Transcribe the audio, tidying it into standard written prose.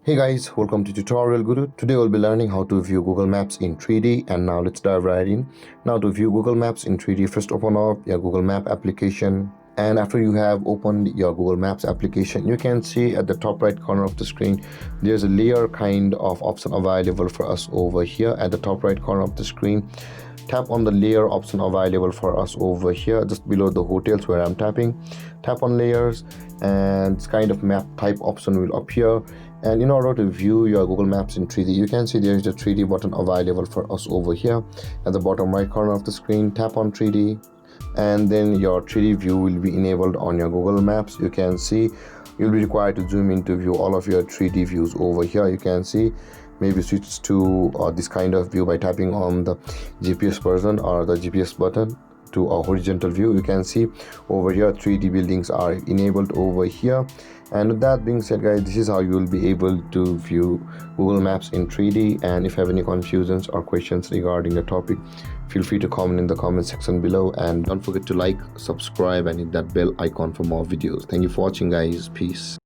Hey guys, welcome to Tutorial Guru. Today we'll be learning how to view Google Maps in 3D, and now let's dive right in. Now to view Google Maps in 3D, first open up your Google Map application, and after you have opened your Google Maps application, you can see at the top right corner of the screen there's a layer kind of option available for us over here at the top right corner of the screen. Tap on the layer option available for us over here just below the hotels where I'm tapping. Tap on layers and this kind of map type option will appear, and in order to view your Google Maps in 3D, you can see there is a 3D button available for us over here at the bottom right corner of the screen. Tap on 3D and then your 3D view will be enabled on your Google Maps. You can see you'll be required to zoom in to view all of your 3D views over here. You can see maybe switch to this kind of view by tapping on the GPS person or the GPS button to a horizontal view. You can see over here 3D buildings are enabled over here. And with that being said guys, this is how you will be able to view Google Maps in 3D. And if you have any confusions or questions regarding the topic, feel free to comment in the comment section below, and don't forget to like, subscribe and hit that bell icon for more videos. Thank you for watching guys. Peace.